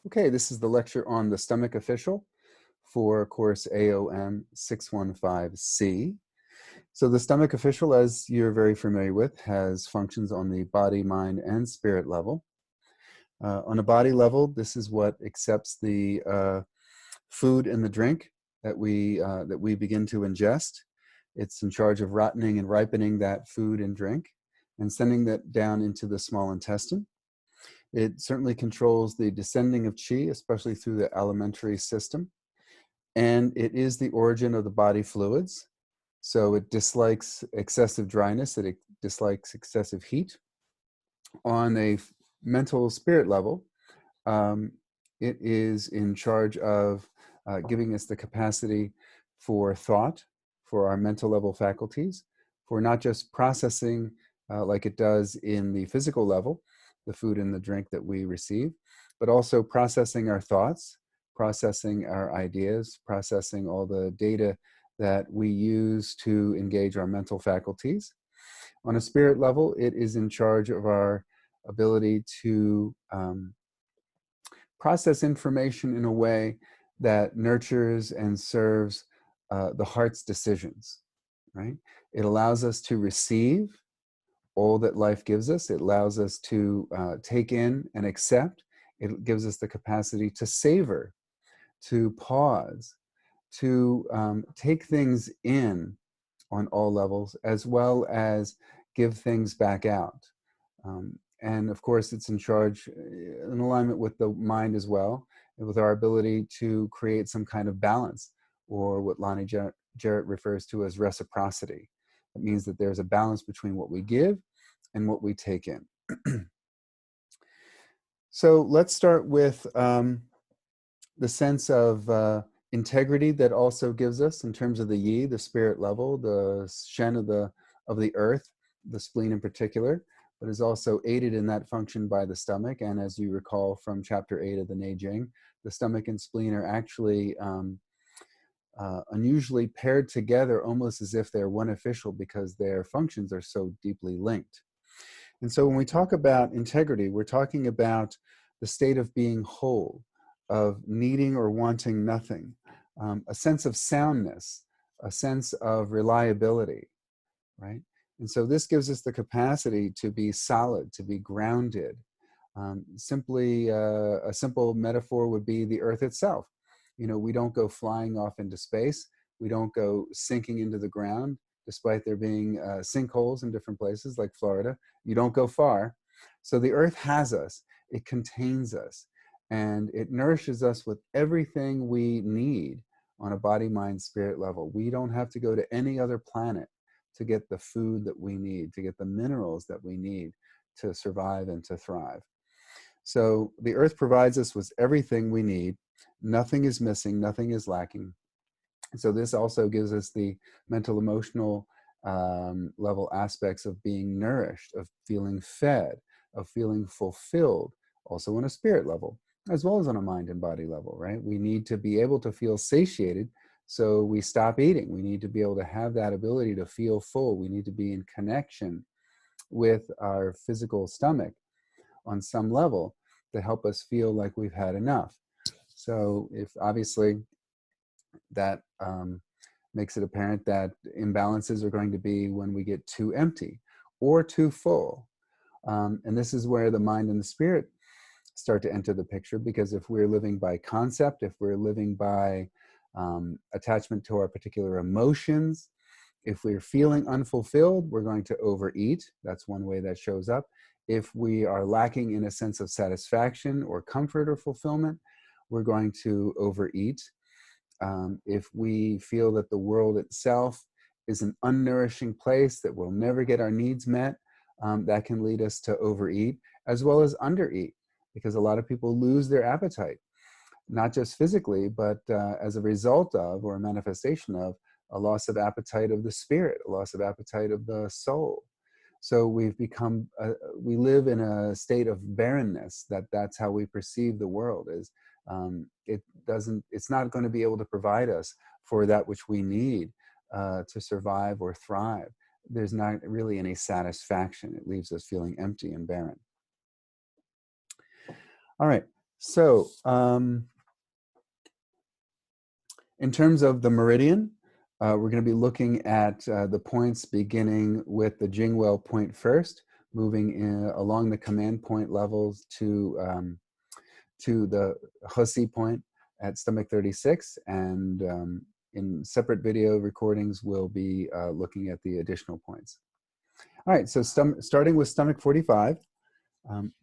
Okay, this is the lecture on the stomach official for course AOM 615C. So the stomach official, as you're very familiar with, has functions on the body, mind, and spirit level. On a body level, this is what accepts the food and the drink that we begin to ingest. It's in charge of rottening and ripening that food and drink and sending that down into the small intestine. It certainly controls the descending of qi, especially through the alimentary system. And it is the origin of the body fluids. So it dislikes excessive dryness, it dislikes excessive heat. On a mental spirit level, it is in charge of giving us the capacity for thought, for our mental level faculties, for not just processing like it does in the physical level, the food and the drink that we receive, but also processing our thoughts, processing our ideas, processing all the data that we use to engage our mental faculties. On a spirit level, it is in charge of our ability to process information in a way that nurtures and serves the heart's decisions, right? It allows us to receive all that life gives us. It allows us to take in and accept. It gives us the capacity to savor, to pause, to take things in on all levels, as well as give things back out. And of course, it's in charge, in alignment with the mind as well, and with our ability to create some kind of balance, or what Lonnie Jarrett refers to as reciprocity. It means that there's a balance between what we give and what we take in. So let's start with the sense of integrity that also gives us in terms of the yi, the spirit level, the shen of the earth, the spleen in particular, but is also aided in that function by the stomach. And as you recall from chapter 8 of the Neijing, the stomach and spleen are actually unusually paired together, almost as if they're one official, because their functions are so deeply linked. And so when we talk about integrity, we're talking about the state of being whole, of needing or wanting nothing, a sense of soundness, a sense of reliability, right? And so this gives us the capacity to be solid, to be grounded. Simply, a simple metaphor would be the earth itself. You know, we don't go flying off into space. We don't go sinking into the ground, despite there being sinkholes in different places like Florida. You don't go far. So the earth has us. It contains us. And it nourishes us with everything we need on a body, mind, spirit level. We don't have to go to any other planet to get the food that we need, to get the minerals that we need to survive and to thrive. So the earth provides us with everything we need. Nothing is missing, nothing is lacking. So this also gives us the mental, emotional level aspects of being nourished, of feeling fed, of feeling fulfilled, also on a spirit level, as well as on a mind and body level, right? We need to be able to feel satiated, so we stop eating. We need to be able to have that ability to feel full. We need to be in connection with our physical stomach on some level to help us feel like we've had enough. So if obviously that makes it apparent that imbalances are going to be when we get too empty or too full. And this is where the mind and the spirit start to enter the picture, because if we're living by concept, if we're living by attachment to our particular emotions, if we're feeling unfulfilled, we're going to overeat. That's one way that shows up. If we are lacking in a sense of satisfaction or comfort or fulfillment, we're going to overeat. If we feel that the world itself is an unnourishing place, that we'll never get our needs met, that can lead us to overeat as well as undereat, because a lot of people lose their appetite, not just physically, but as a result of, or a manifestation of, a loss of appetite of the spirit, a loss of appetite of the soul. So we've become, we live in a state of barrenness, that's how we perceive the world, is it's not going to be able to provide us for that which we need to survive or thrive. There's not really any satisfaction. It leaves us feeling empty and barren. All right, So, in terms of the meridian, we're going to be looking at the points beginning with the Jingwell point first, moving along the command point levels to the Hussey point at stomach 36, and in separate video recordings, we'll be looking at the additional points. All right, so starting with stomach 45,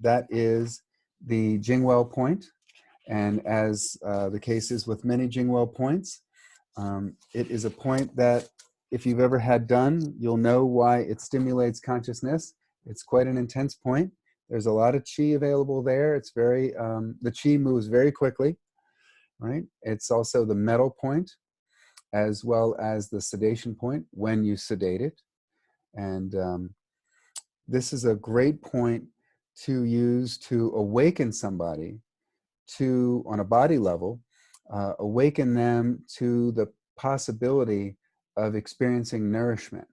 that is the Jingwell point. And as the case is with many Jingwell points, it is a point that if you've ever had done, you'll know why it stimulates consciousness. It's quite an intense point. There's a lot of chi available there. It's very, the chi moves very quickly, right? It's also the metal point, as well as the sedation point when you sedate it. And this is a great point to use to awaken somebody to, on a body level, awaken them to the possibility of experiencing nourishment,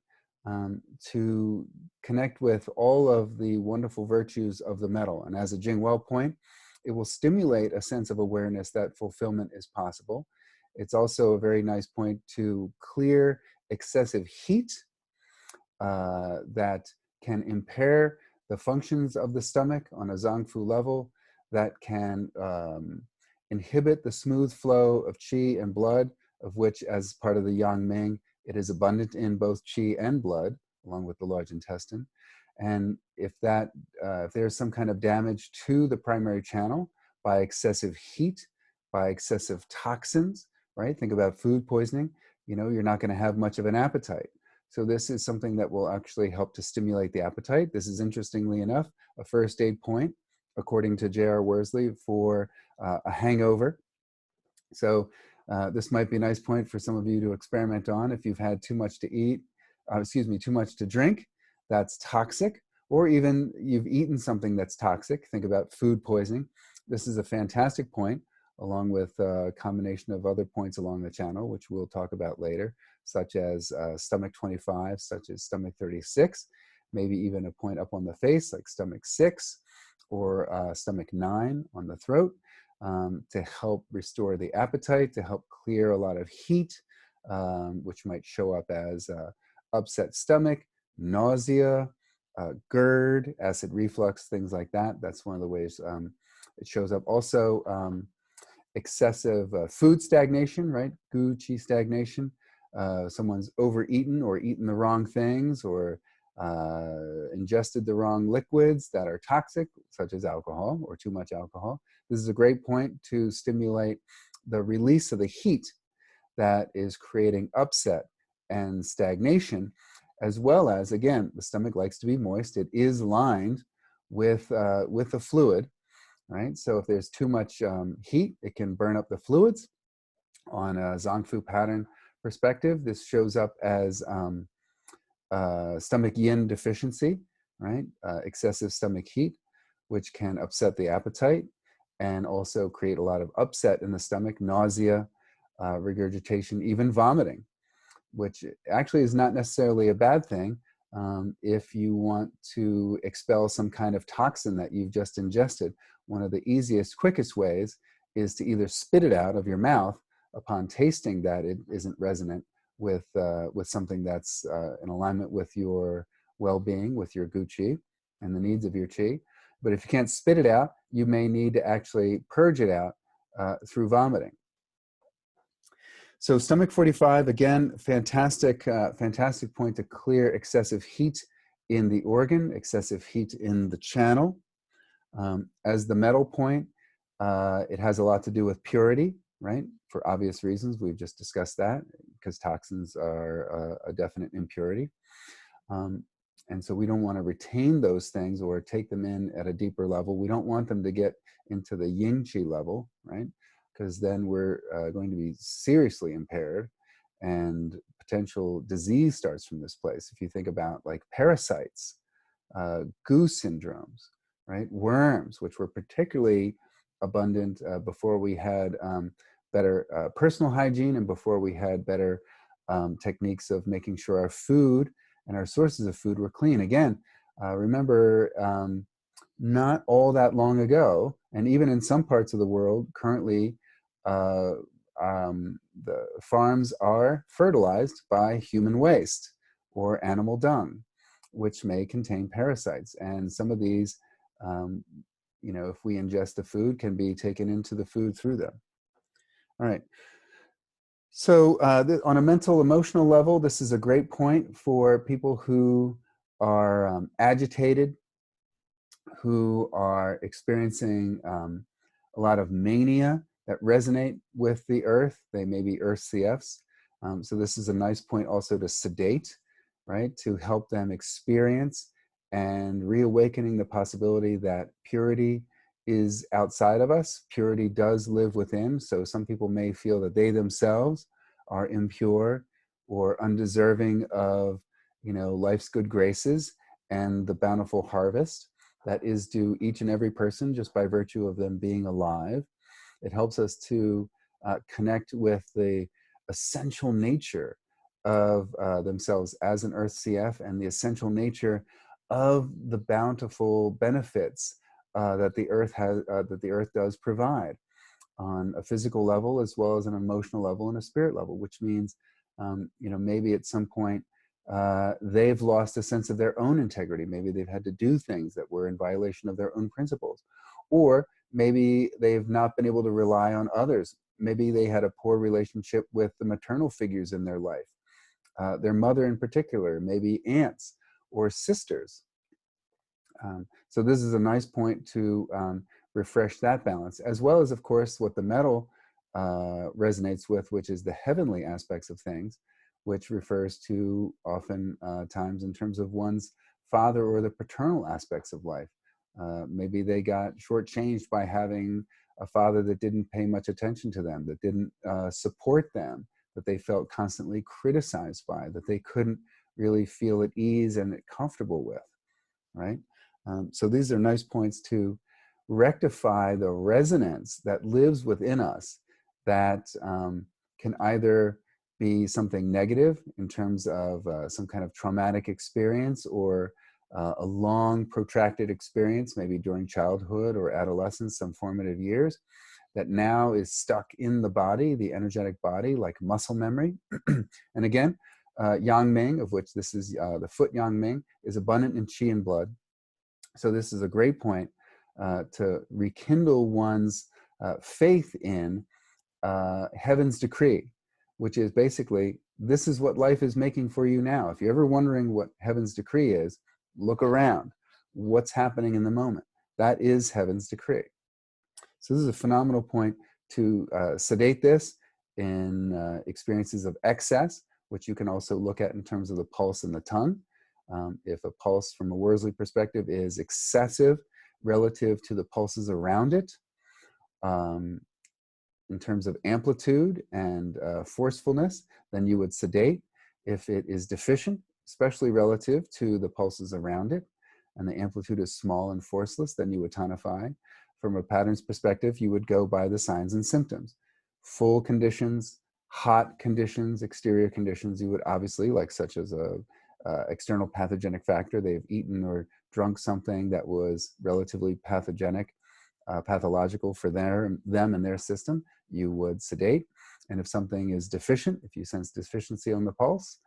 to connect with all of the wonderful virtues of the metal. And as a Jingwell point, it will stimulate a sense of awareness that fulfillment is possible. It's also a very nice point to clear excessive heat that can impair the functions of the stomach on a Zangfu level, that can inhibit the smooth flow of qi and blood, of which, as part of the Yang Ming, it is abundant in both qi and blood, along with the large intestine. And if there's some kind of damage to the primary channel by excessive heat, by excessive toxins, right? Think about food poisoning. You know, you're not going to have much of an appetite. So this is something that will actually help to stimulate the appetite. This is, interestingly enough, a first aid point, according to J.R. Worsley, for a hangover. So this might be a nice point for some of you to experiment on. If you've had too much to eat, too much to drink, that's toxic, or even you've eaten something that's toxic. Think about food poisoning. This is a fantastic point, along with a combination of other points along the channel, which we'll talk about later, such as stomach 25, such as stomach 36, maybe even a point up on the face like stomach 6, or stomach 9 on the throat, to help restore the appetite, to help clear a lot of heat, which might show up as upset stomach, nausea, GERD, acid reflux, things like that. That's one of the ways it shows up. Also, excessive food stagnation, right? Gu qi stagnation. Someone's overeaten or eaten the wrong things, or ingested the wrong liquids that are toxic, such as alcohol or too much alcohol. This is a great point to stimulate the release of the heat that is creating upset and stagnation, as well as, again, the stomach likes to be moist. It is lined with a fluid, right? So if there's too much heat, it can burn up the fluids. On a Zangfu pattern perspective, this shows up as stomach yin deficiency, right? Excessive stomach heat, which can upset the appetite and also create a lot of upset in the stomach, nausea, regurgitation, even vomiting, which actually is not necessarily a bad thing if you want to expel some kind of toxin that you've just ingested. One of the easiest, quickest ways is to either spit it out of your mouth upon tasting that it isn't resonant with something that's in alignment with your well-being, with your gu qi and the needs of your qi. But if you can't spit it out, you may need to actually purge it out through vomiting. So stomach 45, again, fantastic point to clear excessive heat in the organ, excessive heat in the channel. As the metal point, it has a lot to do with purity, right? For obvious reasons, we've just discussed that, because toxins are a definite impurity. And so we don't want to retain those things or take them in at a deeper level. We don't want them to get into the yin qi level, right? Because then we're going to be seriously impaired, and potential disease starts from this place. If you think about like parasites, goose syndromes, right? Worms, which were particularly abundant before we had better personal hygiene, and before we had better techniques of making sure our food and our sources of food were clean. Again, remember, not all that long ago, And even in some parts of the world, currently, uh, the farms are fertilized by human waste or animal dung, which may contain parasites. And some of these, um, if we ingest the food, can be taken into the food through them. All right. So on a mental, emotional level, this is a great point for people who are agitated, who are experiencing a lot of mania that resonate with the earth. They may be earth CFs. So this is a nice point also to sedate, right? To help them experience and reawakening the possibility that purity is outside of us. Purity does live within. So some people may feel that they themselves are impure or undeserving of, life's good graces and the bountiful harvest that is due each and every person just by virtue of them being alive. It helps us to connect with the essential nature of themselves as an Earth CF and the essential nature of the bountiful benefits that the Earth does provide on a physical level as well as an emotional level and a spirit level, which means, maybe at some point they've lost a sense of their own integrity. Maybe they've had to do things that were in violation of their own principles. Or maybe they've not been able to rely on others. Maybe they had a poor relationship with the maternal figures in their life, their mother in particular, maybe aunts or sisters. So this is a nice point to refresh that balance, as well as, of course, what the metal resonates with, which is the heavenly aspects of things, which refers to often times in terms of one's father or the paternal aspects of life. Maybe they got shortchanged by having a father that didn't pay much attention to them, that didn't support them, that they felt constantly criticized by, that they couldn't really feel at ease and comfortable with, right? So these are nice points to rectify the resonance that lives within us that can either be something negative in terms of some kind of traumatic experience or a long protracted experience, maybe during childhood or adolescence, some formative years, that now is stuck in the body, the energetic body, like muscle memory. And again, Yang Ming, of which this is the foot Yang Ming, is abundant in qi and blood. So this is a great point to rekindle one's faith in heaven's decree, which is basically, this is what life is making for you now. If you're ever wondering what heaven's decree is, look around. What's happening in the moment? That is heaven's decree. So this is a phenomenal point to sedate this in experiences of excess, which you can also look at in terms of the pulse and the tongue. If a pulse from a Worsley perspective is excessive relative to the pulses around it, in terms of amplitude and forcefulness, then you would sedate. If it is deficient, especially relative to the pulses around it, and the amplitude is small and forceless, then you would tonify. From a patterns perspective, you would go by the signs and symptoms. Full conditions, hot conditions, exterior conditions, you would obviously, like such as a external pathogenic factor, they've eaten or drunk something that was relatively pathogenic, pathological for them and their system, you would sedate. And if something is deficient, if you sense deficiency on the pulse,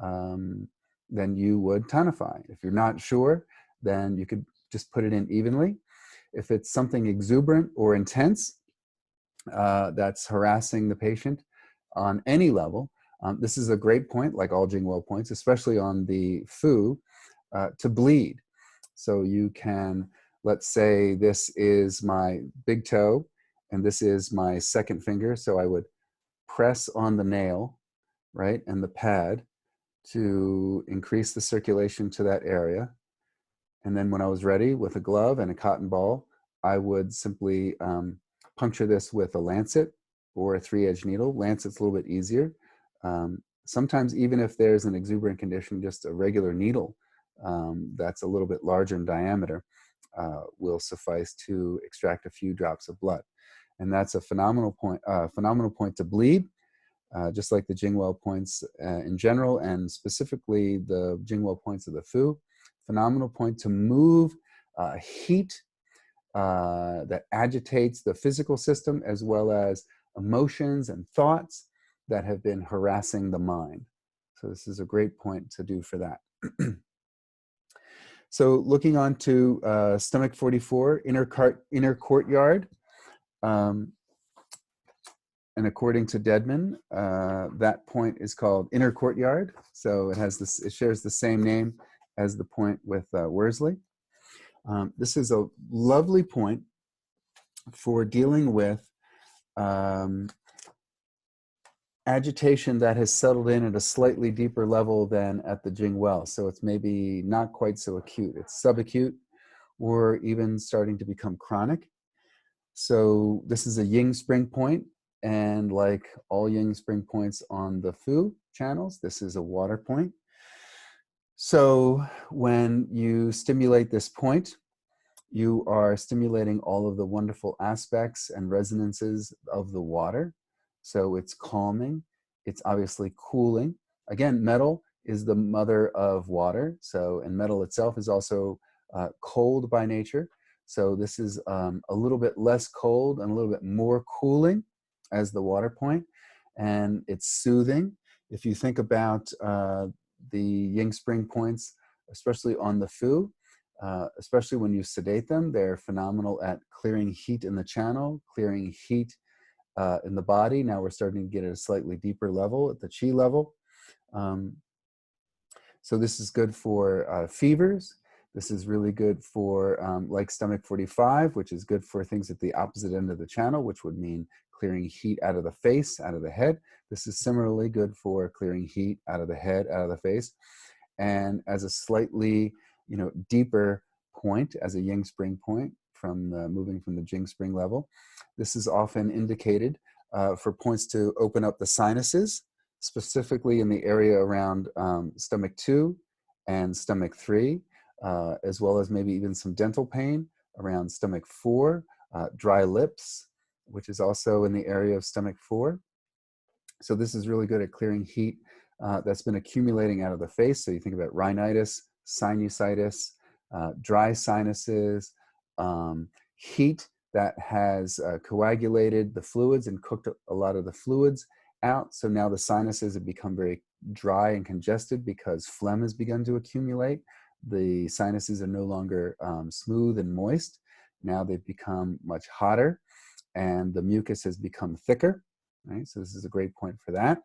then you would tonify. If you're not sure, then you could just put it in evenly. If it's something exuberant or intense that's harassing the patient on any level, this is a great point, like all Jingwell points, especially on the Fu, to bleed. So you can, let's say this is my big toe and this is my second finger. So I would press on the nail, right, and the pad to increase the circulation to that area. And then when I was ready with a glove and a cotton ball, I would simply puncture this with a lancet or a 3-edge needle. Lancet's a little bit easier. Sometimes even if there's an exuberant condition, just a regular needle that's a little bit larger in diameter will suffice to extract a few drops of blood. And that's a phenomenal point to bleed, just like the Jingwell points in general, and specifically the Jingwell points of the Fu. Phenomenal point to move heat that agitates the physical system, as well as emotions and thoughts that have been harassing the mind. So this is a great point to do for that. So looking on to stomach 44, inner courtyard. And according to Deadman, that point is called inner courtyard. So it has this, it shares the same name as the point with Worsley. This is a lovely point for dealing with agitation that has settled in at a slightly deeper level than at the Jing well. So it's maybe not quite so acute. It's subacute or even starting to become chronic. So this is a Yin spring point, and like all Yin spring points on the Fu channels, this is a water point. So when you stimulate this point, you are stimulating all of the wonderful aspects and resonances of the water. So it's calming, it's obviously cooling. Again, metal is the mother of water. So, and metal itself is also cold by nature. So this is a little bit less cold and a little bit more cooling as the water point, and it's soothing. If you think about the Yin spring points, especially on the Fu, especially when you sedate them, they're phenomenal at clearing heat in the channel, clearing heat in the body. Now we're starting to get at a slightly deeper level, at the Qi level. So this is good for fevers. This is really good for like stomach 45, which is good for things at the opposite end of the channel, which would mean clearing heat out of the face, out of the head. This is similarly good for clearing heat out of the head, out of the face. And as a slightly, deeper point, as a Yin spring point, from moving from the Jing spring level, this is often indicated for points to open up the sinuses, specifically in the area around stomach 2 and stomach 3, as well as maybe even some dental pain around stomach 4, dry lips, which is also in the area of stomach 4. So this is really good at clearing heat that's been accumulating out of the face. So you think about rhinitis, sinusitis, dry sinuses, heat that has coagulated the fluids and cooked a lot of the fluids out. So now the sinuses have become very dry and congested because phlegm has begun to accumulate. The sinuses are no longer smooth and moist. Now they've become much hotter, and the mucus has become thicker. Right? So this is a great point for that.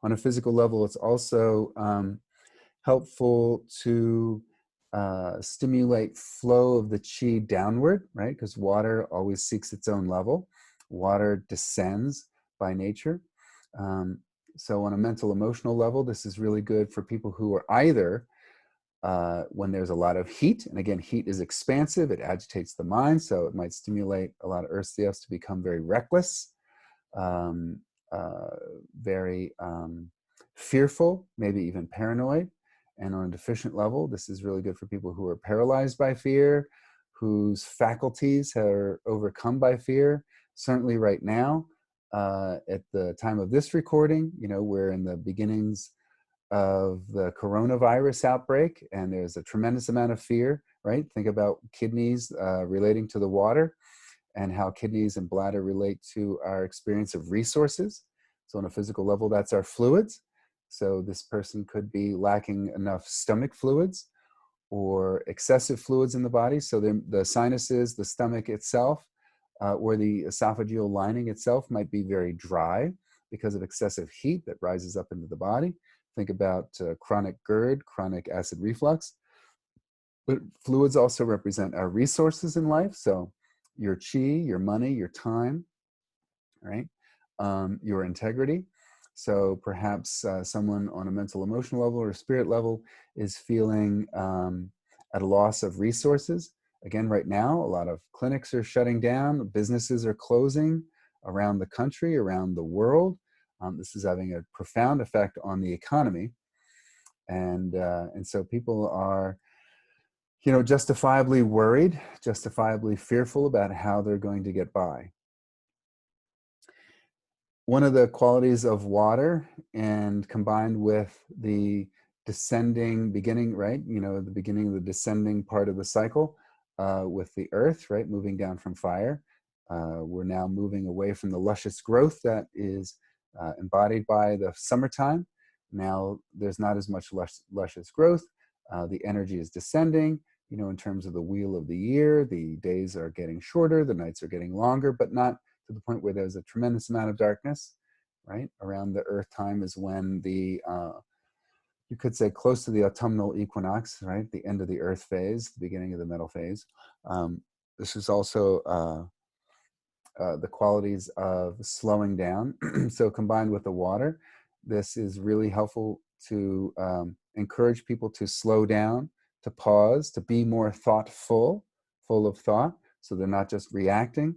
On a physical level, it's also helpful to stimulate flow of the qi downward, right? Because water always seeks its own level. Water descends by nature. So on a mental emotional level, this is really good for people who are either when there's a lot of heat, and again, heat is expansive, it agitates the mind, so it might stimulate a lot of earth CFs to become very reckless, very fearful, maybe even paranoid. And on a deficient level, this is really good for people who are paralyzed by fear, whose faculties are overcome by fear. Certainly right now, at the time of this recording, we're in the beginnings of the coronavirus outbreak, and there's a tremendous amount of fear, right? Think about kidneys relating to the water, and how kidneys and bladder relate to our experience of resources. So on a physical level, that's our fluids. So this person could be lacking enough stomach fluids or excessive fluids in the body. So the sinuses, the stomach itself, or the esophageal lining itself might be very dry because of excessive heat that rises up into the body. Think about chronic GERD, chronic acid reflux. But fluids also represent our resources in life. So your qi, your money, your time, right? Your integrity. So perhaps someone on a mental, emotional level or spirit level is feeling at a loss of resources. Again, right now, a lot of clinics are shutting down, businesses are closing around the country, around the world. This is having a profound effect on the economy. And so people are, justifiably worried, justifiably fearful about how they're going to get by. One of the qualities of water, and combined with the descending beginning, right? The beginning of the descending part of the cycle, with the earth, right? Moving down from fire. We're now moving away from the luscious growth that is embodied by the summertime. Now there's not as much luscious growth. The energy is descending, you know, in terms of the wheel of the year. The days are getting shorter, the nights are getting longer, but not to the point where there's a tremendous amount of darkness, right? Around the earth time is when the, you could say close to the autumnal equinox, right? The end of the earth phase, the beginning of the metal phase. This is also the qualities of slowing down. So combined with the water, this is really helpful to encourage people to slow down, to pause, to be more thoughtful, full of thought, so they're not just reacting,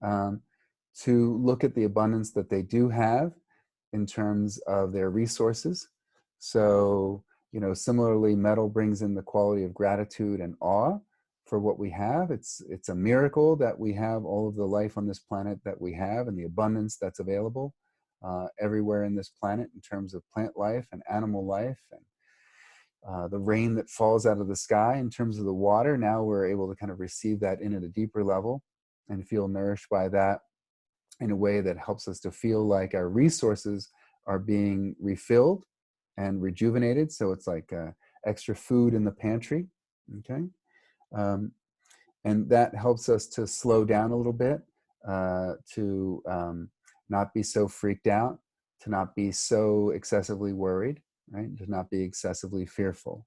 to look at the abundance that they do have in terms of their resources. So, you know, similarly, metal brings in the quality of gratitude and awe for what we have. It's a miracle that we have all of the life on this planet that we have, and the abundance that's available everywhere in this planet in terms of plant life and animal life, and the rain that falls out of the sky in terms of the water. Now we're able to kind of receive that in at a deeper level and feel nourished by that in a way that helps us to feel like our resources are being refilled and rejuvenated. So it's like extra food in the pantry, okay? And that helps us to slow down a little bit, to not be so freaked out, to not be so excessively worried, right? To not be excessively fearful.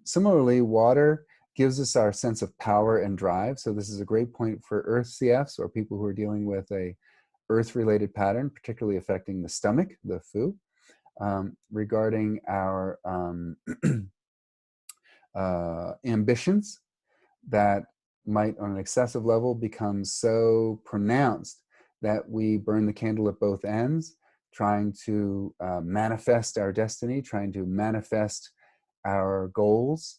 Similarly, water gives us our sense of power and drive. So this is a great point for Earth CFs or people who are dealing with a Earth-related pattern, particularly affecting the stomach, the Fu, regarding our ambitions that might, on an excessive level, become so pronounced that we burn the candle at both ends, trying to manifest our destiny, trying to manifest our goals,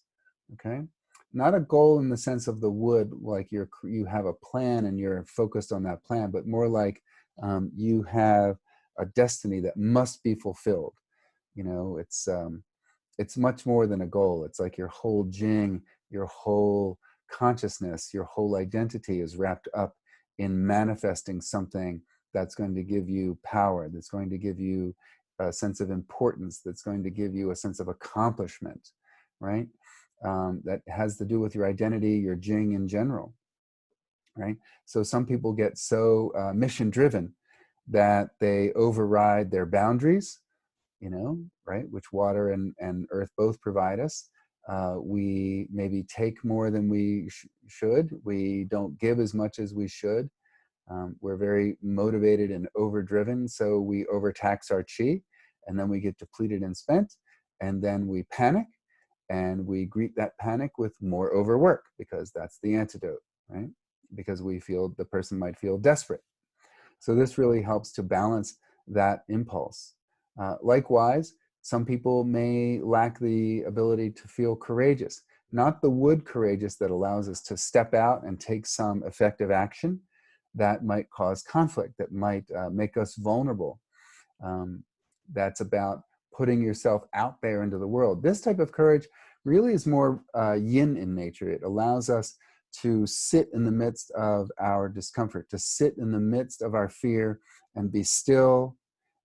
okay? Not a goal in the sense of the wood, like you have a plan and you're focused on that plan, but more like you have a destiny that must be fulfilled. You know, it's much more than a goal. It's like your whole Jing, your whole consciousness, your whole identity is wrapped up in manifesting something that's going to give you power, that's going to give you a sense of importance, that's going to give you a sense of accomplishment, right? That has to do with your identity, your Jing in general, right? So some people get so mission driven that they override their boundaries, you know, right? Which water and earth both provide us. We maybe take more than we should. We don't give as much as we should. We're very motivated and overdriven, so we overtax our chi, and then we get depleted and spent, and then we panic, and we greet that panic with more overwork, because that's the antidote, right? Because we feel, the person might feel desperate. So this really helps to balance that impulse. Likewise, some people may lack the ability to feel courageous, not the wood courageous that allows us to step out and take some effective action that might cause conflict, that might make us vulnerable. That's about putting yourself out there into the world. This type of courage really is more yin in nature. It allows us to sit in the midst of our discomfort, to sit in the midst of our fear and be still,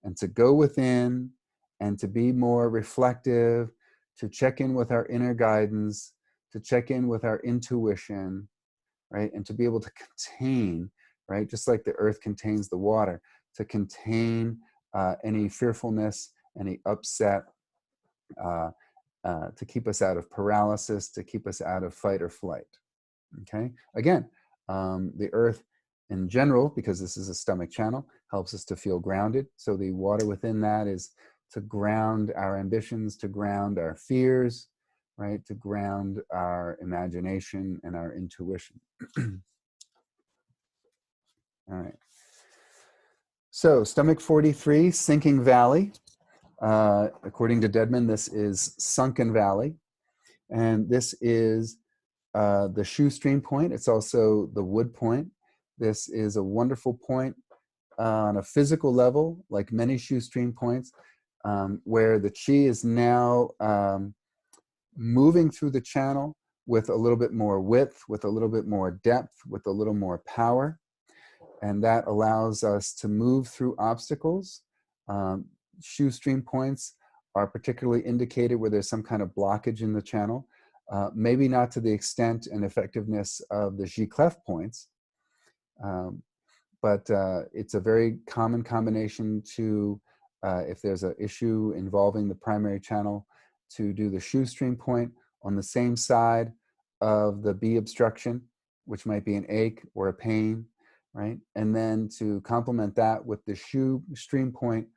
and to go within and to be more reflective, to check in with our inner guidance, to check in with our intuition, right? And to be able to contain, right? Just like the earth contains the water, to contain any fearfulness, any upset, to keep us out of paralysis, to keep us out of fight or flight. Okay, again, the earth in general, because this is a stomach channel, helps us to feel grounded. So the water within that is to ground our ambitions, to ground our fears, right? To ground our imagination and our intuition. All right. So stomach 43, sinking valley. According to Deadman, this is sunken valley. And this is the shoestring point. It's also the wood point. This is a wonderful point on a physical level, like many shoestring points, where the chi is now moving through the channel, with a little bit more width, with a little bit more depth, with a little more power. And that allows us to move through obstacles. Um, Shoestring points are particularly indicated where there's some kind of blockage in the channel. Maybe not to the extent and effectiveness of the G-clef points, um, but it's a very common combination to, if there's an issue involving the primary channel, to do the shoestring point on the same side of the B obstruction, which might be an ache or a pain, right? And then to complement that with the shoestring point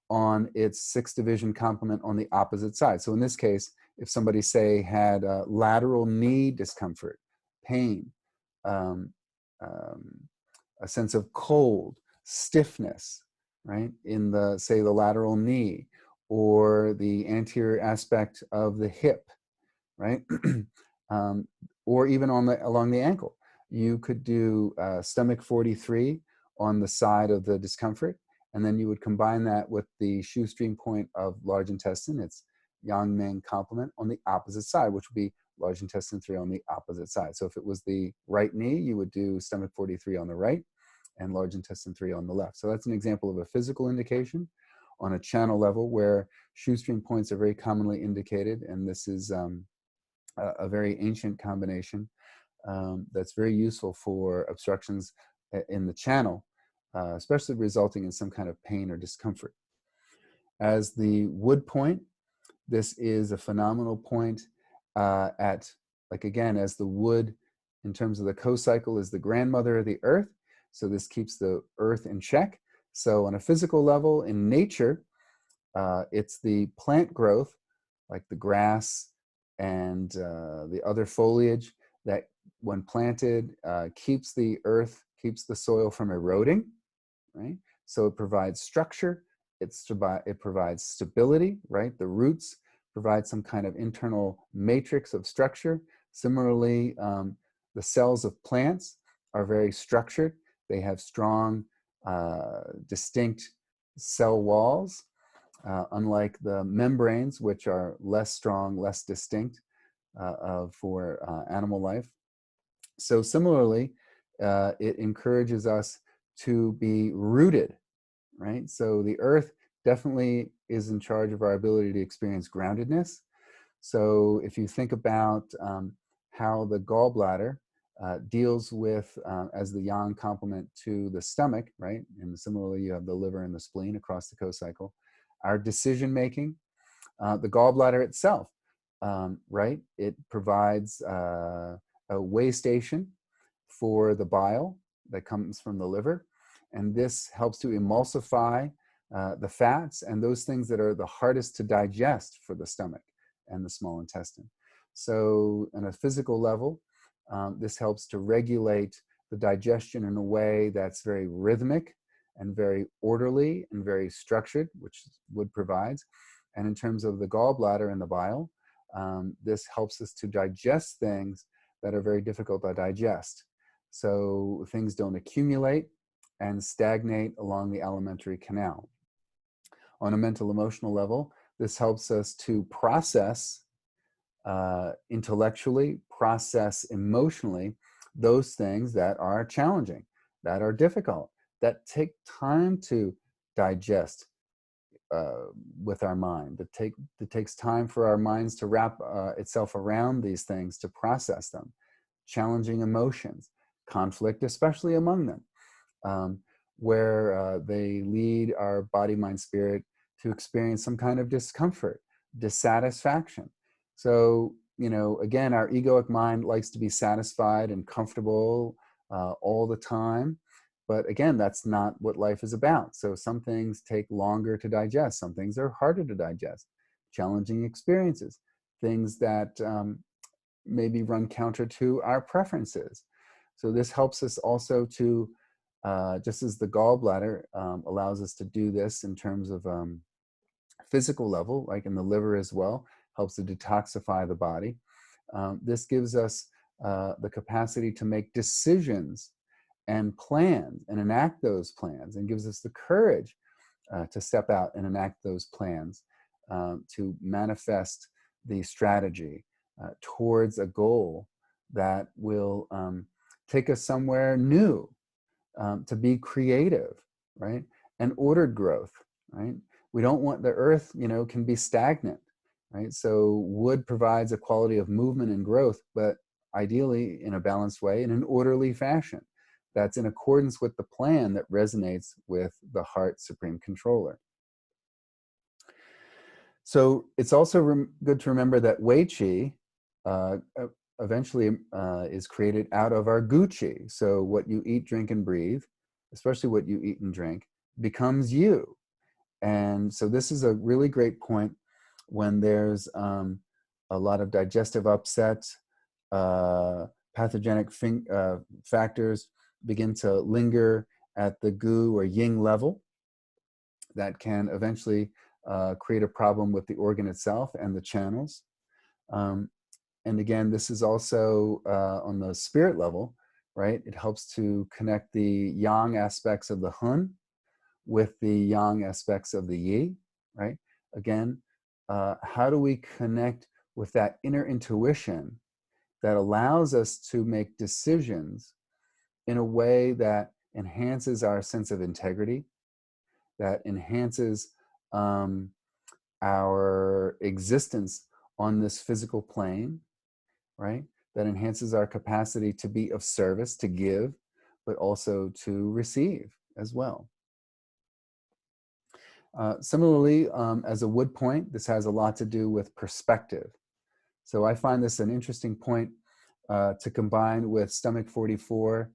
on its 6th division complement on the opposite side. So in this case, if somebody, say, had lateral knee discomfort, pain, um, um, a sense of cold, stiffness, right, in the, say, the lateral knee or the anterior aspect of the hip, right, or even on the, along the ankle. You could do stomach 43 on the side of the discomfort, and then you would combine that with the shoestring point of large intestine, its yang ming complement, on the opposite side, which would be large intestine 3 on the opposite side. So if it was the right knee, you would do stomach 43 on the right and large intestine 3 on the left. So that's an example of a physical indication on a channel level where shoestring points are very commonly indicated, and this is a very ancient combination that's very useful for obstructions in the channel, especially resulting in some kind of pain or discomfort. As the wood point, this is a phenomenal point at, like, again, as the wood in terms of the co-cycle is the grandmother of the earth. So this keeps the earth in check. So on a physical level in nature, it's the plant growth, like the grass and the other foliage, that when planted keeps the earth, keeps the soil from eroding, right? So it provides structure, it provides stability, right? The roots provide some kind of internal matrix of structure. Similarly, the cells of plants are very structured. They have strong, distinct cell walls, unlike the membranes, which are less strong, less distinct for animal life. So similarly, it encourages us to be rooted, right? So the earth definitely is in charge of our ability to experience groundedness. So if you think about how the gallbladder deals with, as the yang complement to the stomach, right? And similarly, you have the liver and the spleen across the co-cycle. Our decision making, the gallbladder itself, right? It provides a way station for the bile that comes from the liver. And this helps to emulsify the fats and those things that are the hardest to digest for the stomach and the small intestine. So on a physical level, this helps to regulate the digestion in a way that's very rhythmic and very orderly and very structured, which wood provides. And in terms of the gallbladder and the bile, this helps us to digest things that are very difficult to digest. So things don't accumulate and stagnate along the alimentary canal. On a mental emotional level, this helps us to process intellectually, process emotionally those things that are challenging, that are difficult, that take time to digest with our mind. It takes time for our minds to wrap itself around these things, to process them. Challenging emotions, conflict, especially among them, where they lead our body, mind, spirit to experience some kind of discomfort, dissatisfaction. So, you know, again, our egoic mind likes to be satisfied and comfortable all the time. But again, that's not what life is about. So some things take longer to digest. Some things are harder to digest. Challenging experiences, things that maybe run counter to our preferences. So this helps us also to, just as the gallbladder allows us to do this in terms of physical level, like in the liver as well, helps to detoxify the body. This gives us the capacity to make decisions and plans and enact those plans, and gives us the courage to step out and enact those plans to manifest the strategy towards a goal that will take us somewhere new, to be creative, right? And ordered growth, right? We don't want the earth, can be stagnant, right? So wood provides a quality of movement and growth, but ideally in a balanced way, in an orderly fashion that's in accordance with the plan that resonates with the heart supreme controller. So it's also good to remember that Wei Qi eventually is created out of our Gu Qi. So what you eat, drink, and breathe, especially what you eat and drink, becomes you. And so this is a really great point when there's a lot of digestive upset, pathogenic factors begin to linger at the Gu or Yin level that can eventually create a problem with the organ itself and the channels. And again, this is also on the spirit level, right? It helps to connect the yang aspects of the Hun with the yang aspects of the Yi, right? Again, how do we connect with that inner intuition that allows us to make decisions in a way that enhances our sense of integrity, that enhances our existence on this physical plane, right? That enhances our capacity to be of service, to give, but also to receive as well. Similarly, as a wood point, this has a lot to do with perspective. So I find this an interesting point to combine with stomach 44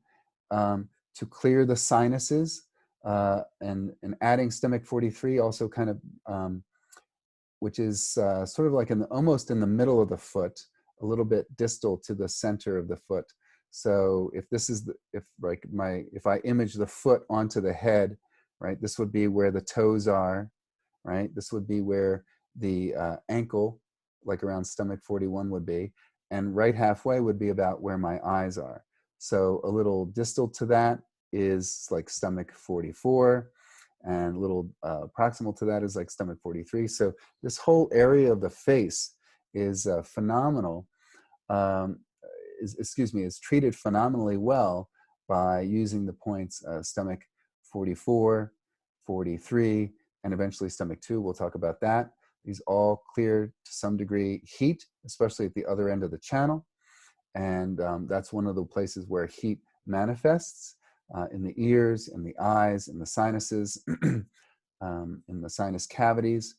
to clear the sinuses, and adding stomach 43 also kind of, which is sort of like almost in the middle of the foot, a little bit distal to the center of the foot. So if this is if I image the foot onto the head, right, this would be where the toes are, right? This would be where the ankle, like around stomach 41 would be, and right halfway would be about where my eyes are. So a little distal to that is like stomach 44, and a little proximal to that is like stomach 43. So this whole area of the face is phenomenal, is treated phenomenally well by using the points stomach 44, 43, and eventually stomach 2. We'll talk about that. These all clear to some degree heat, especially at the other end of the channel. And that's one of the places where heat manifests, in the ears, in the eyes, in the sinuses, in the sinus cavities,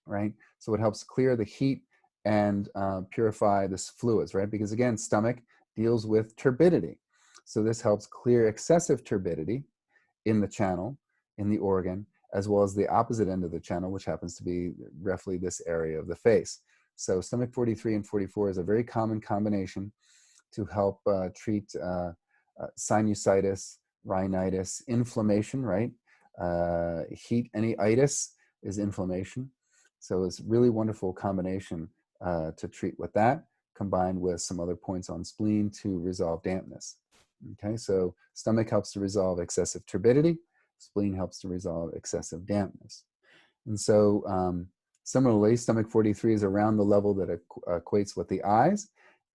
right? So it helps clear the heat and purify the fluids, right? Because again, stomach deals with turbidity. So this helps clear excessive turbidity in the channel, in the organ, as well as the opposite end of the channel, which happens to be roughly this area of the face. So stomach 43 and 44 is a very common combination to help treat sinusitis, rhinitis, inflammation, right? Heat, any itis is inflammation. So it's a really wonderful combination to treat with that, combined with some other points on spleen to resolve dampness. Okay, so stomach helps to resolve excessive turbidity, spleen helps to resolve excessive dampness. And so similarly, stomach 43 is around the level that equates with the eyes.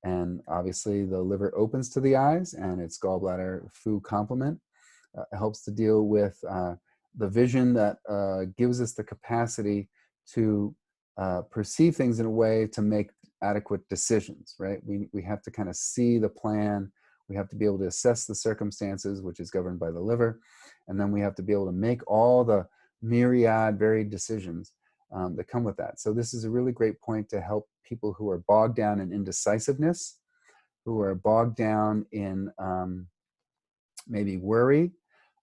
And obviously the liver opens to the eyes, and its gallbladder Fu complement helps to deal with the vision that gives us the capacity to perceive things in a way to make adequate decisions, right? We have to kind of see the plan. We have to be able to assess the circumstances, which is governed by the liver. And then we have to be able to make all the myriad varied decisions that come with that. So this is a really great point to help people who are bogged down in indecisiveness, who are bogged down in maybe worry.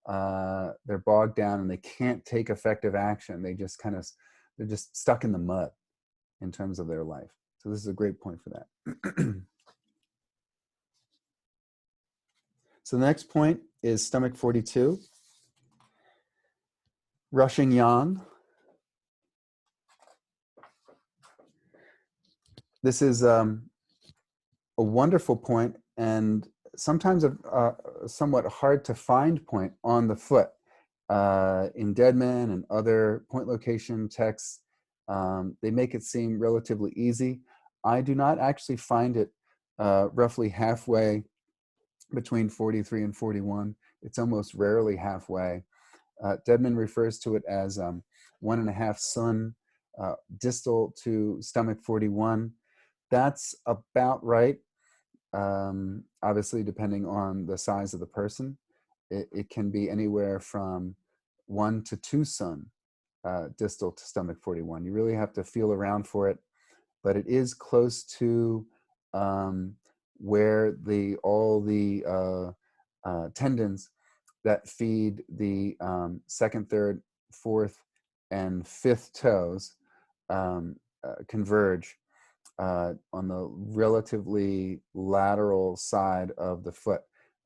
They're bogged down and they can't take effective action. They're just stuck in the mud in terms of their life. So this is a great point for that. So the next point is stomach 42, rushing yang. This is a wonderful point, and sometimes a somewhat hard to find point on the foot. In Deadman and other point location texts, they make it seem relatively easy. I do not actually find it roughly halfway between 43 and 41. It's almost rarely halfway. Dedman refers to it as 1.5 sun distal to stomach 41. That's about right. Obviously, depending on the size of the person, it can be anywhere from 1 to 2 sun distal to stomach 41. You really have to feel around for it, but it is close to where all the tendons that feed the second, third, fourth, and fifth toes converge on the relatively lateral side of the foot.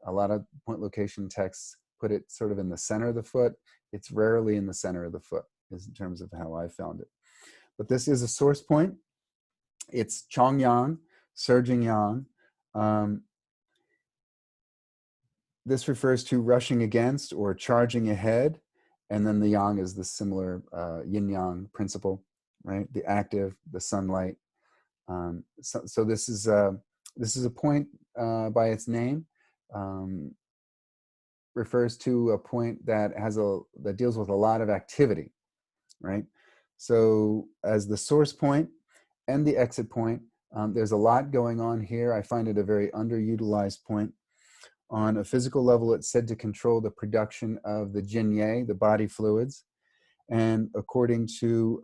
A lot of point location texts put it sort of in the center of the foot. It's rarely in the center of the foot, is in terms of how I found it. But this is a source point. It's Chongyang, surging yang. This refers to rushing against or charging ahead. And then the yang is the similar yin-yang principle, right? The active, the sunlight. So this is a point by its name. Refers to a point that that deals with a lot of activity, right? So as the source point and the exit point, there's a lot going on here. I find it a very underutilized point. On a physical level, it's said to control the production of the Jin-Ye, the body fluids. And according to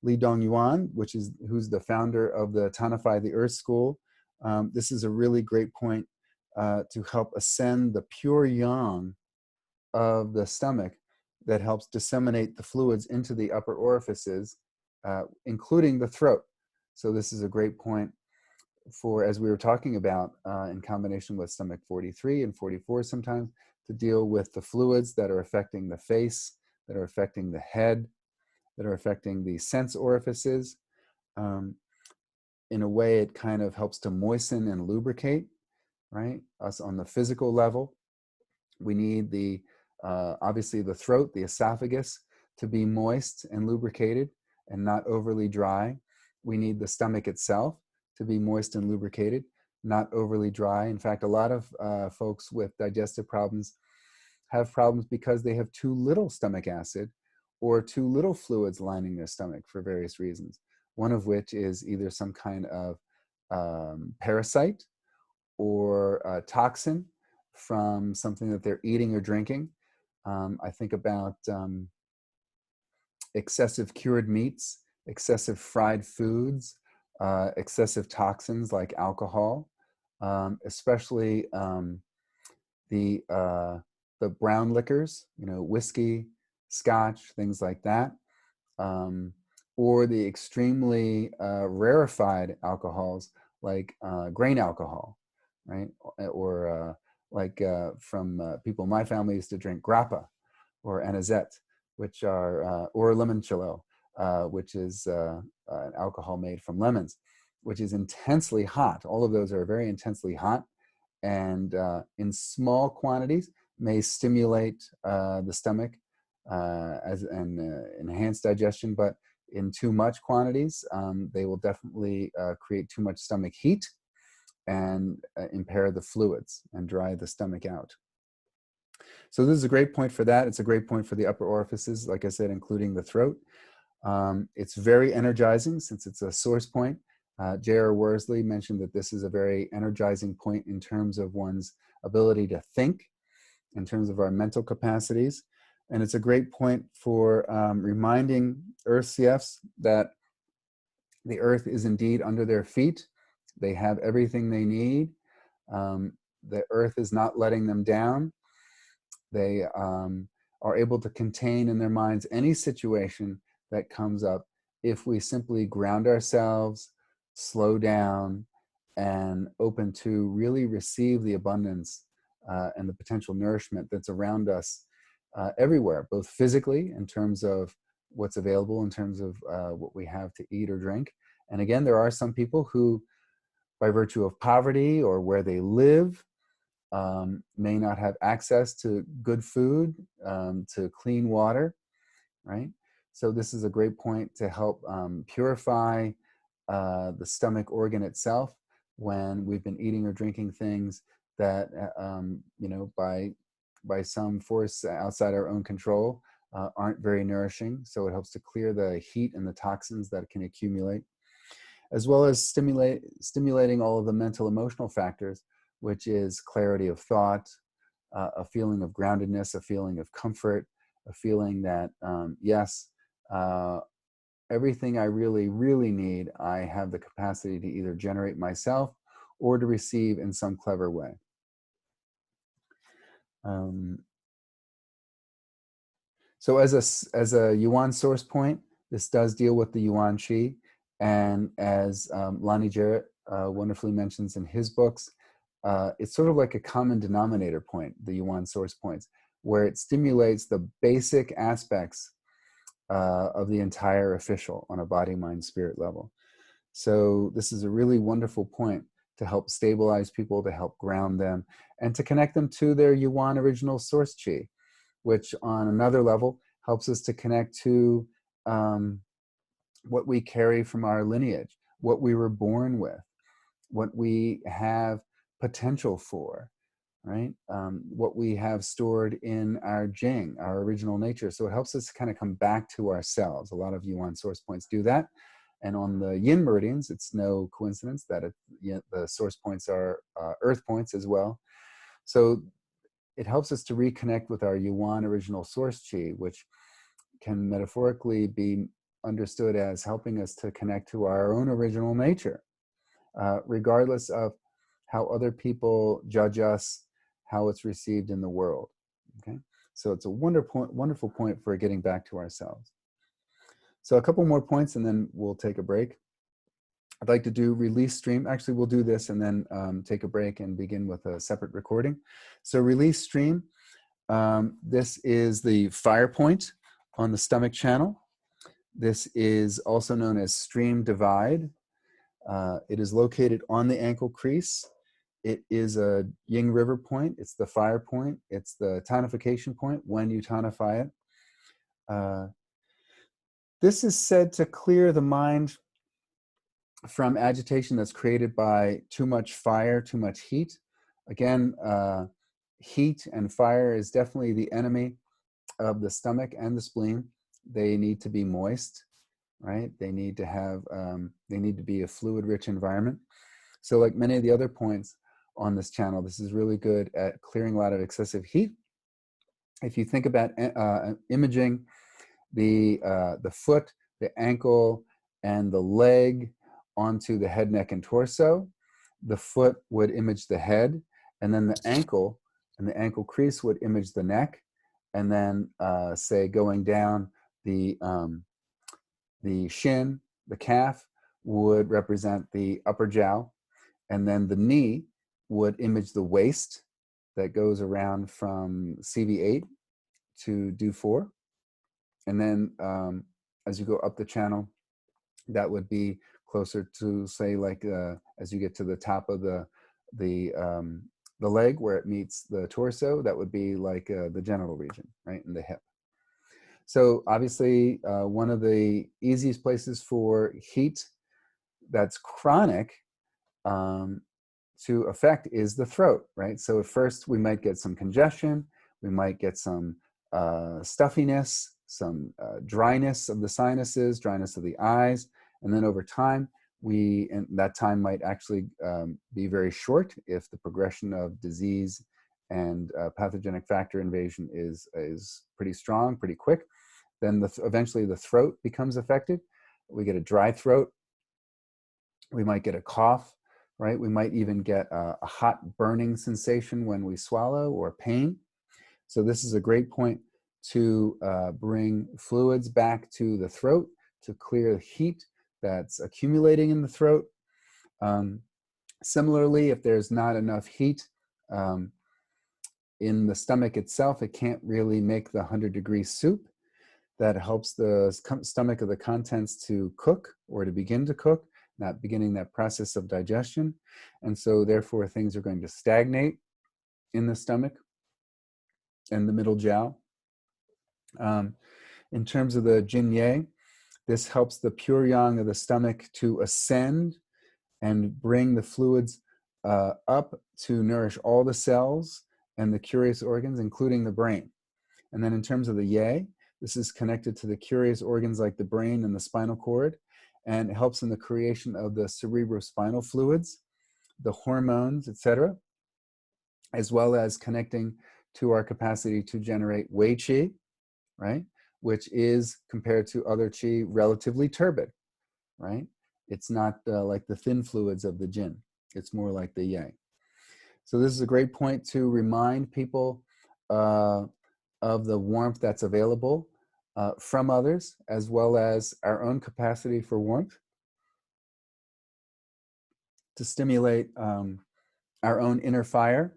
Li Dongyuan, who's the founder of the Tanafai, the Earth School, this is a really great point to help ascend the pure yang of the stomach that helps disseminate the fluids into the upper orifices, including the throat. So this is a great point for, as we were talking about, in combination with stomach 43 and 44 sometimes, to deal with the fluids that are affecting the face, that are affecting the head, that are affecting the sense orifices. In a way, it kind of helps to moisten and lubricate, right? Us on the physical level. We need obviously the throat, the esophagus, to be moist and lubricated and not overly dry. We need the stomach itself to be moist and lubricated, not overly dry. In fact, a lot of folks with digestive problems have problems because they have too little stomach acid or too little fluids lining their stomach for various reasons. One of which is either some kind of parasite or toxin from something that they're eating or drinking. I think about excessive cured meats, excessive fried foods, excessive toxins like alcohol, especially the brown liquors, whiskey, scotch, things like that, or the extremely rarefied alcohols like grain alcohol, right? Or from people in my family used to drink grappa or anisette, which are, or limoncello, which is an alcohol made from lemons, which is intensely hot. All of those are very intensely hot, and in small quantities may stimulate the stomach and enhance digestion, but in too much quantities, they will definitely create too much stomach heat and impair the fluids and dry the stomach out. So this is a great point for that. It's a great point for the upper orifices, like I said, including the throat. It's very energizing since it's a source point. J.R. Worsley mentioned that this is a very energizing point in terms of one's ability to think, in terms of our mental capacities. And it's a great point for reminding Earth CFs that the Earth is indeed under their feet. They have everything they need. The Earth is not letting them down. They are able to contain in their minds any situation that comes up if we simply ground ourselves, slow down, and open to really receive the abundance and the potential nourishment that's around us everywhere, both physically in terms of what's available, in terms of what we have to eat or drink. And again, there are some people who, by virtue of poverty or where they live, may not have access to good food, to clean water, right? So this is a great point to help purify the stomach organ itself when we've been eating or drinking things that, you know, by some force outside our own control aren't very nourishing. So it helps to clear the heat and the toxins that can accumulate, as well as stimulating all of the mental emotional factors, which is clarity of thought, a feeling of groundedness, a feeling of comfort, a feeling that, yes, everything I really, really need, I have the capacity to either generate myself or to receive in some clever way. So as a yuan source point, this does deal with the yuan qi. And as Lonnie Jarrett wonderfully mentions in his books, it's sort of like a common denominator point, the yuan source points, where it stimulates the basic aspects of the entire official on a body, mind, spirit level. So this is a really wonderful point to help stabilize people, to help ground them, and to connect them to their yuan original source qi, which on another level helps us to connect to what we carry from our lineage, what we were born with, what we have potential for, right? What we have stored in our Jing, our original nature. So it helps us kind of come back to ourselves. A lot of yuan source points do that. And on the yin meridians, it's no coincidence that the source points are earth points as well. So it helps us to reconnect with our yuan original source qi, which can metaphorically be understood as helping us to connect to our own original nature, regardless of how other people judge us, how it's received in the world. Okay, so it's a wonderful point for getting back to ourselves. So a couple more points and then we'll take a break. I'd like to do release stream. Actually, we'll do this and then take a break and begin with a separate recording. So release stream, this is the fire point on the stomach channel. This is also known as stream divide. It is located on the ankle crease. It is a Ying River point. It's the fire point. It's the tonification point when you tonify it. This is said to clear the mind from agitation that's created by too much fire, too much heat. Again, heat and fire is definitely the enemy of the stomach and the spleen. They need to be moist, right? They need to have, they need to be a fluid-rich environment. So like many of the other points on this channel, this is really good at clearing a lot of excessive heat. If you think about imaging the foot, the ankle, and the leg onto the head, neck, and torso, the foot would image the head, and then the ankle and the ankle crease would image the neck, and then say going down the shin, the calf would represent the upper jowl, and then the knee would image the waist that goes around from CV8 to Do4. And then as you go up the channel, that would be closer to, say, like as you get to the top of the leg where it meets the torso, that would be like the genital region, right, and the hip. So obviously, one of the easiest places for heat that's chronic to affect is the throat, right? So at first we might get some congestion, we might get some stuffiness, some dryness of the sinuses, dryness of the eyes, and then over time, and that time might actually be very short if the progression of disease and pathogenic factor invasion is pretty strong, pretty quick. Then eventually the throat becomes affected. We get a dry throat. We might get a cough, right? We might even get a hot burning sensation when we swallow, or pain. So this is a great point to bring fluids back to the throat to clear heat that's accumulating in the throat. Similarly, if there's not enough heat in the stomach itself, it can't really make the 100-degree soup that helps the stomach of the contents to cook or to begin to cook, not beginning that process of digestion. And so therefore things are going to stagnate in the stomach and the middle jowl. In terms of the Jin Yang, This helps the pure yang of the stomach to ascend and bring the fluids up to nourish all the cells and the curious organs, including the brain. And then in terms of the Ye, this is connected to the curious organs like the brain and the spinal cord, and it helps in the creation of the cerebrospinal fluids, the hormones, etc., as well as connecting to our capacity to generate Wei Qi, right? Which is, compared to other Qi, relatively turbid, right? It's not like the thin fluids of the Jin. It's more like the Yang. So this is a great point to remind people of the warmth that's available from others, as well as our own capacity for warmth to stimulate our own inner fire,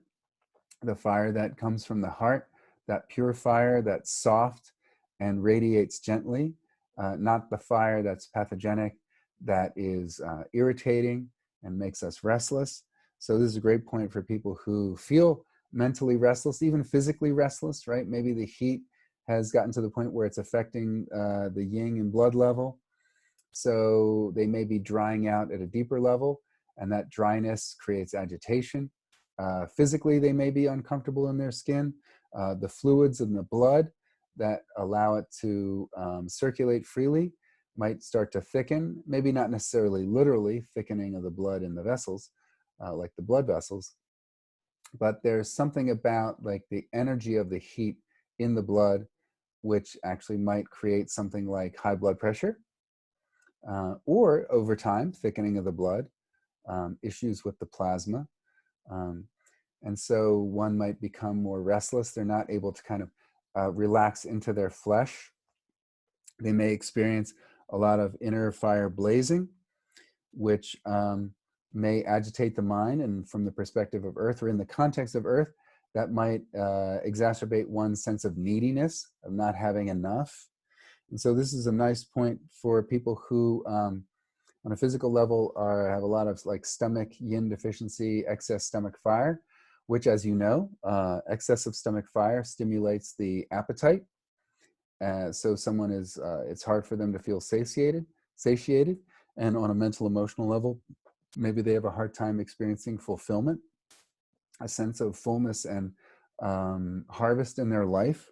the fire that comes from the heart, that pure fire that's soft and radiates gently, not the fire that's pathogenic, that is irritating and makes us restless. So this is a great point for people who feel mentally restless, even physically restless, right? Maybe the heat has gotten to the point where it's affecting the yin and blood level. So they may be drying out at a deeper level, and that dryness creates agitation. Physically, they may be uncomfortable in their skin. The fluids in the blood that allow it to circulate freely might start to thicken, maybe not necessarily literally thickening of the blood in the vessels, like the blood vessels, but there's something about like the energy of the heat in the blood, which actually might create something like high blood pressure, or over time, thickening of the blood, issues with the plasma. And so one might become more restless. They're not able to kind of relax into their flesh. They may experience a lot of inner fire blazing, which may agitate the mind. And from the perspective of Earth, or in the context of Earth, that might exacerbate one's sense of neediness, of not having enough. And so this is a nice point for people who, on a physical level, have a lot of like stomach yin deficiency, excess stomach fire, which, as you know, excessive stomach fire stimulates the appetite. So someone is, it's hard for them to feel satiated. And on a mental, emotional level, maybe they have a hard time experiencing fulfillment, a sense of fullness and harvest in their life,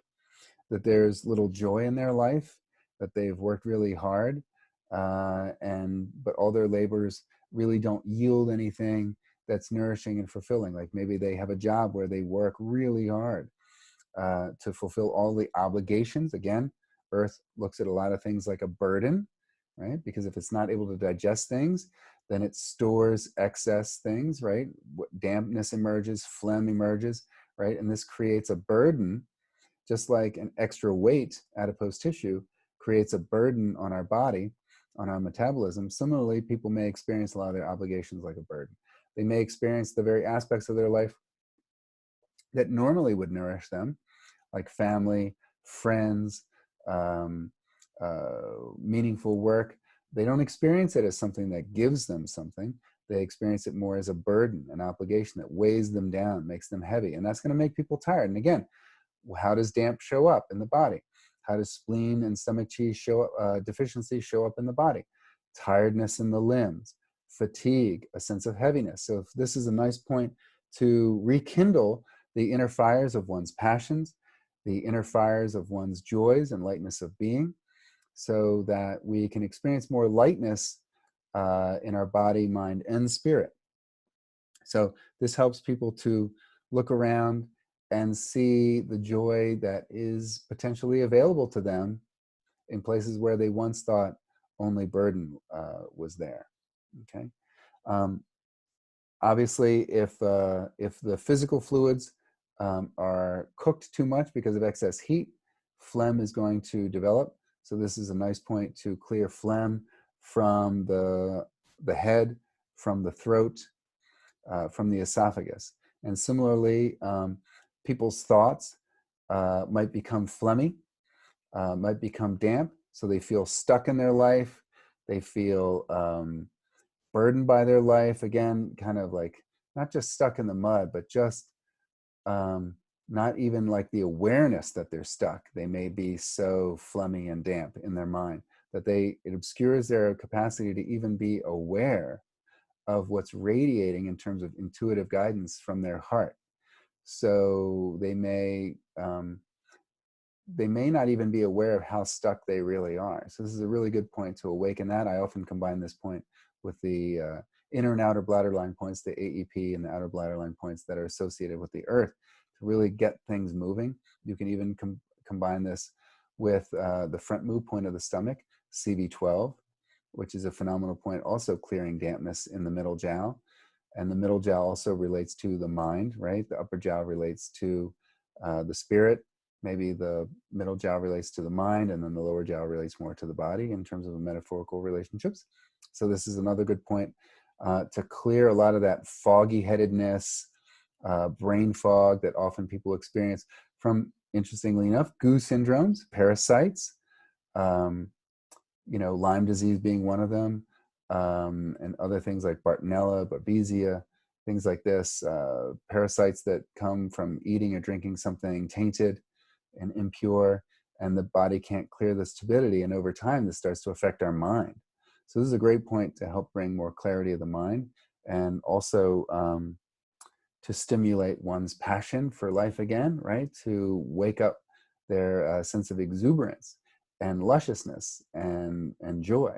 that there's little joy in their life, that they've worked really hard, but all their labors really don't yield anything that's nourishing and fulfilling. Like maybe they have a job where they work really hard to fulfill all the obligations. Again, Earth looks at a lot of things like a burden, right? Because if it's not able to digest things, then it stores excess things, right? Dampness emerges, phlegm emerges, right? And this creates a burden, just like an extra weight, adipose tissue, creates a burden on our body, on our metabolism. Similarly, people may experience a lot of their obligations like a burden. They may experience the very aspects of their life that normally would nourish them, like family, friends, meaningful work. They don't experience it as something that gives them something. They experience it more as a burden, an obligation that weighs them down, makes them heavy. And that's going to make people tired. And again, how does damp show up in the body? How does spleen and stomach chi deficiency show up in the body? Tiredness in the limbs, fatigue, a sense of heaviness. So if this is a nice point to rekindle the inner fires of one's passions, the inner fires of one's joys and lightness of being, so that we can experience more lightness in our body, mind, and spirit. So this helps people to look around and see the joy that is potentially available to them in places where they once thought only burden was there. Okay. Obviously, if the physical fluids are cooked too much because of excess heat, phlegm is going to develop. So this is a nice point to clear phlegm from the head, from the throat, from the esophagus. And similarly, people's thoughts might become phlegmy, might become damp, so they feel stuck in their life. They feel burdened by their life. Again, kind of like not just stuck in the mud, but just not even like the awareness that they're stuck. They may be so phlegmy and damp in their mind that it obscures their capacity to even be aware of what's radiating in terms of intuitive guidance from their heart. So they may not even be aware of how stuck they really are. So this is a really good point to awaken that. I often combine this point with the inner and outer bladder line points, the AEP and the outer bladder line points that are associated with the earth to really get things moving. You can even combine this with the front move point of the stomach, CV12, which is a phenomenal point, also clearing dampness in the middle jowl. And the middle jowl also relates to the mind, right? The upper jowl relates to the spirit. Maybe the middle jowl relates to the mind, and then the lower jowl relates more to the body in terms of metaphorical relationships. So this is another good point to clear a lot of that foggy headedness, brain fog that often people experience from, interestingly enough, goo syndromes, parasites, Lyme disease being one of them, and other things like Bartonella, Babesia, things like this, parasites that come from eating or drinking something tainted and impure, and the body can't clear this turbidity, and over time this starts to affect our mind. So this is a great point to help bring more clarity of the mind, and also to stimulate one's passion for life again, right? To wake up their sense of exuberance and lusciousness and joy.